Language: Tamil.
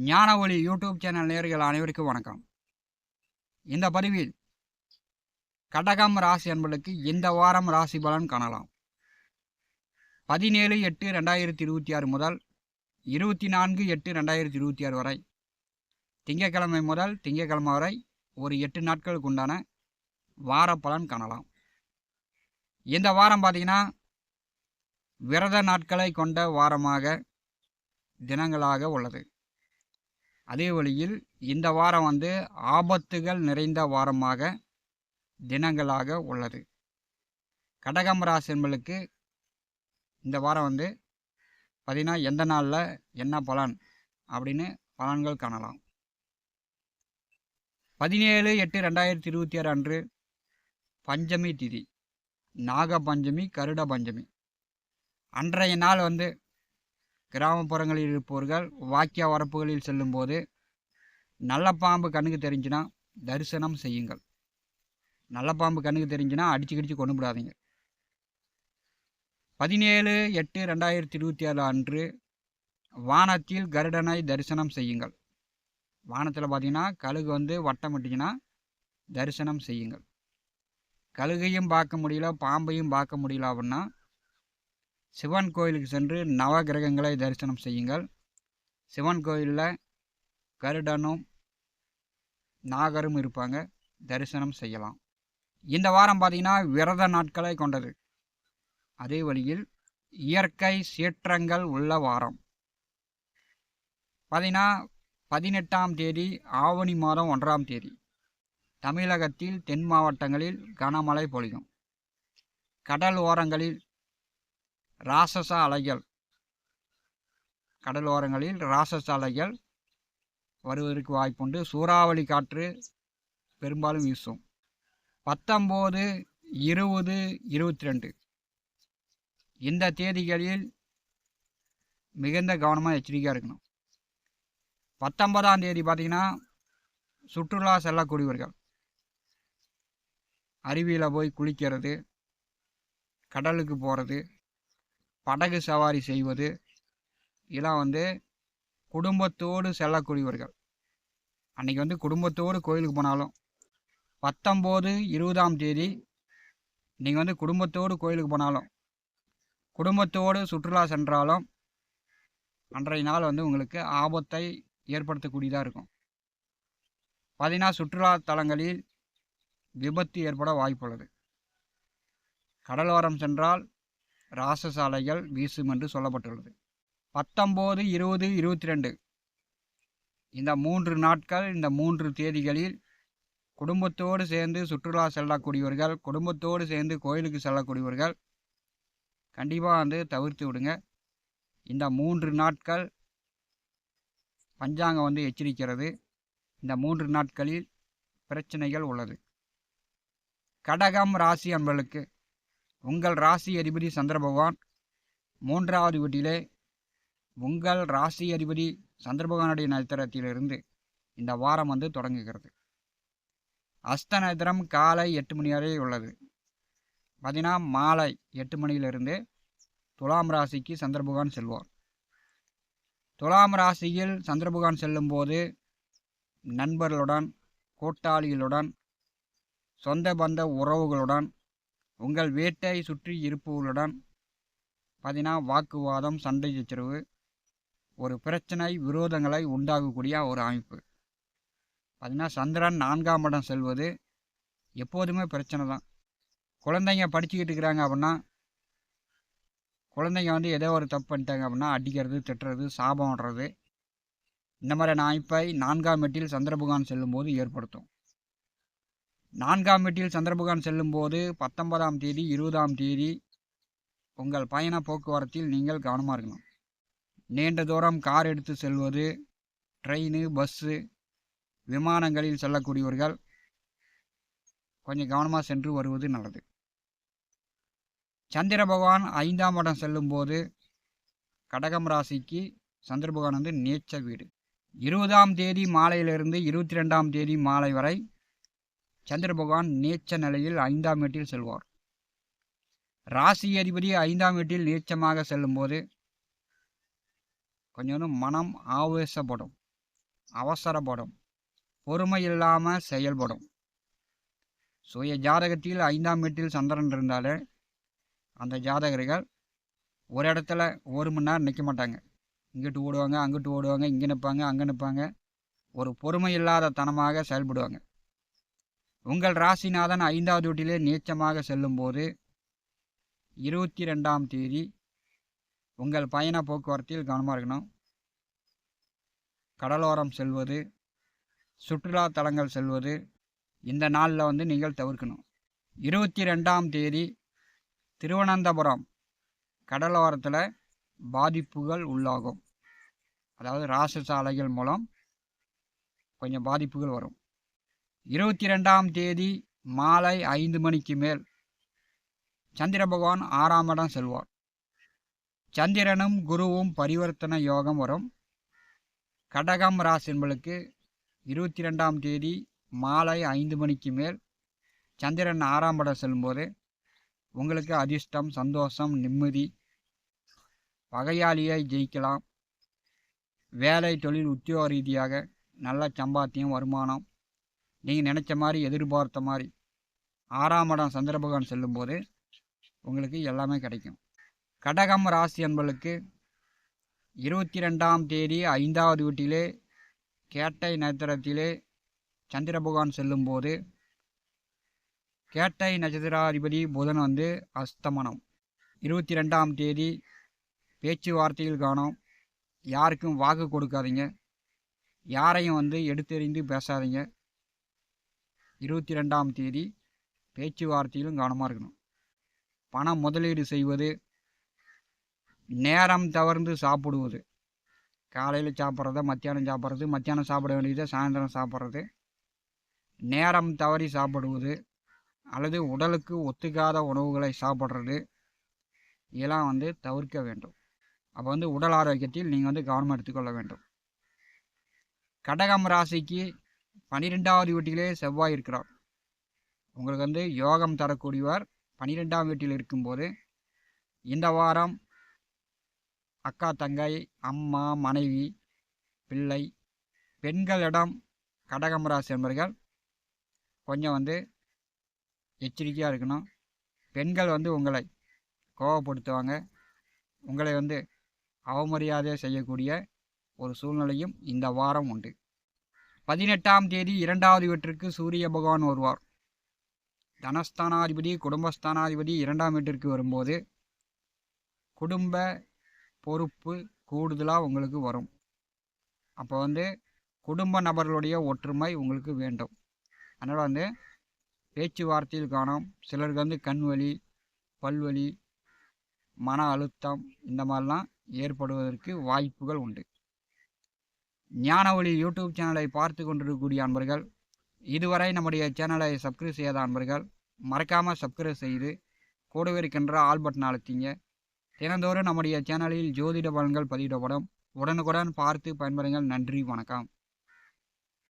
ஞான ஒளி யூடியூப் சேனல் நேயர்கள் அனைவருக்கும் வணக்கம். இந்த பதிவில் கடகம் ராசி என்பதற்கு இந்த வாரம் ராசி பலன் காணலாம். 17/8/2026 முதல் 24/8/2026 வரை, திங்கட்கிழமை முதல் திங்கட்கிழமை வரை ஒரு 8 நாட்களுக்கு உண்டான வார பலன் காணலாம். இந்த வாரம் பார்த்தீங்கன்னா விரத நாட்களை கொண்ட வாரமாக தினங்களாக உள்ளது. அதே வழியில் இந்த வாரம் ஆபத்துகள் நிறைந்த வாரமாக தினங்களாக உள்ளது. கடகம் ராசி என்பதற்கு இந்த வாரம் பார்த்தீங்கன்னா எந்த நாளில் என்ன பலன் அப்படின்னு பலன்கள் காணலாம். 17/8/2026 அன்று பஞ்சமி திதி, நாக பஞ்சமி, கருட பஞ்சமி. அன்றைய நாள் கிராமப்புறங்களில் இருப்பவர்கள் வாக்கிய வரப்புகளில் செல்லும்போது நல்ல பாம்பு கண்ணுக்கு தெரிஞ்சுன்னா தரிசனம் செய்யுங்கள். நல்ல பாம்பு கண்ணுக்கு தெரிஞ்சுன்னா அடிச்சு கொண்டு விடாதீங்க. 17/8/2026 அன்று வானத்தில் கருடனை தரிசனம் செய்யுங்கள். வானத்தில் பார்த்தீங்கன்னா கழுகு வட்டமிட்டுச்சுன்னா தரிசனம் செய்யுங்கள். கழுகையும் பார்க்க முடியல, பாம்பையும் பார்க்க முடியல அப்படின்னா சிவன் கோயிலுக்கு சென்று நவகிரகங்களை தரிசனம் செய்யுங்கள். சிவன் கோயிலில் கருடனும் நாகரும் இருப்பாங்க, தரிசனம் செய்யலாம். இந்த வாரம் பார்த்தீங்கன்னா விரத நாட்களை கொண்டது. அதே வழியில் இயற்கை சீற்றங்கள் உள்ள வாரம். பார்த்தீங்கன்னா 18ஆம் தேதி ஆவணி மாதம் 1ஆம் தேதி தமிழகத்தில் தென் மாவட்டங்களில் கனமழை பொழியும். கடல் ஓரங்களில் ராட்சச அலைகள், கடல் ஓரங்களில் ராட்சச அலைகள் வருவதற்கு வாய்ப்புண்டு. சூறாவளி காற்று பெரும்பாலும் வீசும். 19, 20, 22 இந்த தேதிகளில் மிகுந்த கவனமாக எச்சரிக்கையாக இருக்கணும். 19ஆம் தேதி பார்த்தீங்கன்னா சுற்றுலா செல்லக்கூடியவர்கள் அருவியில் போய் குளிக்கிறது, கடலுக்கு போகிறது, படகு சவாரி செய்வது, இதெல்லாம் குடும்பத்தோடு செல்லக்கூடியவர்கள். அன்றைக்கி குடும்பத்தோடு கோயிலுக்கு போனாலும் 19, 20ஆம் தேதி நீங்கள் குடும்பத்தோடு கோயிலுக்கு போனாலும், குடும்பத்தோடு சுற்றுலா சென்றாலும் அன்றைய நாள் உங்களுக்கு ஆபத்தை ஏற்படுத்தக்கூடியதாக இருக்கும். பார்த்தீங்கன்னா சுற்றுலா தலங்களில் விபத்து ஏற்பட வாய்ப்புள்ளது. கடலோரம் சென்றால் ராட்சச அலைகள் வீசும் என்று சொல்லப்பட்டுள்ளது. 19, 20, 22 இந்த 3 நாட்கள், இந்த 3 தேதிகளில் குடும்பத்தோடு சேர்ந்து சுற்றுலா செல்லக்கூடியவர்கள், குடும்பத்தோடு சேர்ந்து கோயிலுக்கு செல்லக்கூடியவர்கள் கண்டிப்பாக தவிர்த்து விடுங்க. இந்த 3 நாட்கள் பஞ்சாங்கம் எச்சரிக்கிறது. இந்த 3 நாட்களில் பிரச்சனைகள் உள்ளது. கடகம் ராசி அன்பர்களுக்கு உங்கள் ராசி அதிபதி சந்திர பகவான் 3வது வீட்டிலே உங்கள் ராசி அதிபதி சந்திர பகவானுடைய நட்சத்திரத்திலிருந்து இந்த வாரம் தொடங்குகிறது. அஸ்த நட்சத்திரம் காலை 8 மணி வரை உள்ளது. பார்த்தீங்கன்னா மாலை 8 மணியிலிருந்து துலாம் ராசிக்கு சந்திர பகவான் செல்வார். துலாம் ராசியில் சந்திர பகவான் செல்லும்போது நண்பர்களுடன், கூட்டாளிகளுடன், சொந்த பந்த உறவுகளுடன், உங்கள் வீட்டை சுற்றி இருப்பவர்களுடன் பார்த்தீங்கன்னா வாக்குவாதம், சண்டை சச்சரவு, ஒரு பிரச்சனை, விரோதங்களை உண்டாகக்கூடிய ஒரு அமைப்பு. பார்த்தீங்கன்னா சந்திரன் 4ஆம் இடம் செல்வது எப்போதுமே பிரச்சனை தான். குழந்தைங்க படிச்சுக்கிட்டு இருக்கிறாங்க அப்படின்னா, குழந்தைங்க ஏதோ ஒரு தப்பு பண்ணிட்டாங்க அப்படின்னா அடிக்கிறது, திட்டுறது, சாபம் விடுறது, இந்த மாதிரியான அமைப்பை 4ஆம் வீட்டில் சந்திர பகவான் செல்லும்போது ஏற்படுத்தும். 4ஆம் வீட்டில் சந்திர பகவான் செல்லும்போது 19ஆம் தேதி, 20ஆம் தேதி உங்கள் பயண போக்குவரத்தில் நீங்கள் கவனமாக இருக்கணும். நீண்ட தூரம் கார் எடுத்து செல்வது, ட்ரெயின், பஸ்ஸு, விமானங்களில் செல்லக்கூடியவர்கள் கொஞ்சம் கவனமாக சென்று வருவது நல்லது. சந்திர பகவான் 5ஆம் இடம் செல்லும்போது கடகம் ராசிக்கு சந்திர பகவான் நீச்ச வீடு. 20ஆம் தேதி மாலையிலிருந்து 22ஆம் தேதி மாலை வரை சந்திர பகவான் நீச்ச நிலையில் 5ஆம் வீட்டில் செல்வார். ராசி அதிபதி 5ஆம் வீட்டில் நீச்சமாக செல்லும்போது கொஞ்சம் மனம் ஆவேசப்படும். அவசரப்படும், பொறுமை இல்லாமல் செயல்படும். சுய ஜாதகத்தில் 5ஆம் வீட்டில் சந்திரன் இருந்தாலே அந்த ஜாதகர்கள் ஒரு இடத்துல 1 மணி நேரம் நிற்க மாட்டாங்க. இங்கிட்டு ஓடுவாங்க, அங்கிட்டு ஓடுவாங்க, இங்கே நிற்பாங்க, அங்கே நிற்பாங்க. ஒரு பொறுமை இல்லாத தனமாக செயல்படுவாங்க. உங்கள் ராசிநாதன் 5வது வீட்டிலே நீச்சமாக செல்லும்போது 22ஆம் தேதி உங்கள் பயண போக்குவரத்தில் கவனமாக இருக்கணும். கடலோரம் செல்வது, சுற்றுலா தலங்கள் செல்வது இந்த நாளில் நீங்கள் தவிர்க்கணும். 22ஆம் தேதி திருவனந்தபுரம் கடலோரத்தில் பாதிப்புகள் உள்ளாகும். அதாவது ராட்சச அலைகள் மூலம் கொஞ்சம் பாதிப்புகள் வரும். 22ஆம் தேதி மாலை 5 மணிக்கு மேல் சந்திர பகவான் 6ஆம் இடம் செல்வார். சந்திரனும் குருவும் பரிவர்த்தனை யோகம் வரும். கடகம் ராசி என்பளுக்கு 22ஆம் தேதி மாலை 5 மணிக்கு மேல் சந்திரன் 6ஆம் இடம் செல்லும்போது உங்களுக்கு அதிர்ஷ்டம், சந்தோஷம், நிம்மதி, பகையாளியை ஜெயிக்கலாம். வேலை, தொழில், உத்தியோக ரீதியாக நல்ல சம்பாத்தியம், வருமானம், நீங்கள் நினச்ச மாதிரி எதிர்பார்த்த மாதிரி 6ஆம் இடம் சந்திர பகவான் செல்லும்போது உங்களுக்கு எல்லாமே கிடைக்கும். கடகம் ராசி என்பளுக்கு 22ஆம் தேதி 5வது வீட்டிலே கேட்டை நட்சத்திரத்திலே சந்திர பகவான் செல்லும்போது கேட்டை நட்சத்திராதிபதி புதன் அஸ்தமனம். 22ஆம் தேதி பேச்சுவார்த்தையில் கவனம். யாருக்கும் வாக்கு கொடுக்காதீங்க, யாரையும் எடுத்தெறிந்து பேசாதீங்க. 22ஆம் தேதி பேச்சுவார்த்தையிலும் கவனமாக இருக்கணும். பணம் முதலீடு செய்வது, நேரம் தவறுந்து சாப்பிடுவது, காலையில் சாப்பிட்றத மத்தியானம் சாப்பிட்றது, மத்தியானம் சாப்பிட வேண்டியதை சாயந்தரம் சாப்பிட்றது, நேரம் தவறி சாப்பிடுவது அல்லது உடலுக்கு ஒத்துக்காத உணவுகளை சாப்பிட்றது இதெல்லாம் தவிர்க்க வேண்டும். அப்போ உடல் ஆரோக்கியத்தில் நீங்கள் கவனம் எடுத்துக்கொள்ள வேண்டும். கடகம் ராசிக்கு 12வது வீட்டிலே செவ்வாய் இருக்கிறார். உங்களுக்கு யோகம் தரக்கூடியவர் 12ஆம் வீட்டில் இருக்கும்போது இந்த வாரம் அக்கா, தங்கை, அம்மா, மனைவி, பிள்ளை, பெண்களிடம் கடகம் ராசி என்பவர்கள் கொஞ்சம் எச்சரிக்கையாக இருக்கணும். பெண்கள் உங்களை கோபப்படுத்துவாங்க, உங்களை அவமரியாதை செய்யக்கூடிய ஒரு சூழ்நிலையும் இந்த வாரம் உண்டு. 18ஆம் தேதி 2வது வீட்டிற்கு சூரிய பகவான் வருவார். தனஸ்தானாதிபதி, குடும்பஸ்தானாதிபதி 2ஆம் வீட்டிற்கு வரும்போது குடும்ப பொறுப்பு கூடுதலாக உங்களுக்கு வரும். அப்போ குடும்ப நபர்களுடைய ஒற்றுமை உங்களுக்கு வேண்டும். அதனால் பேச்சுவார்த்தையில் காணும். சிலருக்கு கண்வலி, பல்வலி, மன அழுத்தம் இந்த மாதிரிலாம் ஏற்படுவதற்கு வாய்ப்புகள் உண்டு. ஞான ஒளி யூடியூப் சேனலை பார்த்து கொண்டிருக்கக்கூடிய அன்பர்கள், இதுவரை நம்முடைய சேனலை சப்ஸ்கிரைப் செய்யாத அன்பர்கள் மறக்காமல் சப்ஸ்கிரைப் செய்து கூடவே இருக்கின்ற ஆல் பட்டன் அழுத்திங்க. தினந்தோறும் நம்முடைய சேனலில் ஜோதிட பலன்கள் பதிவிடப்படும். உடனுக்குடன் பார்த்து பயன்பெறுங்கள். நன்றி, வணக்கம்.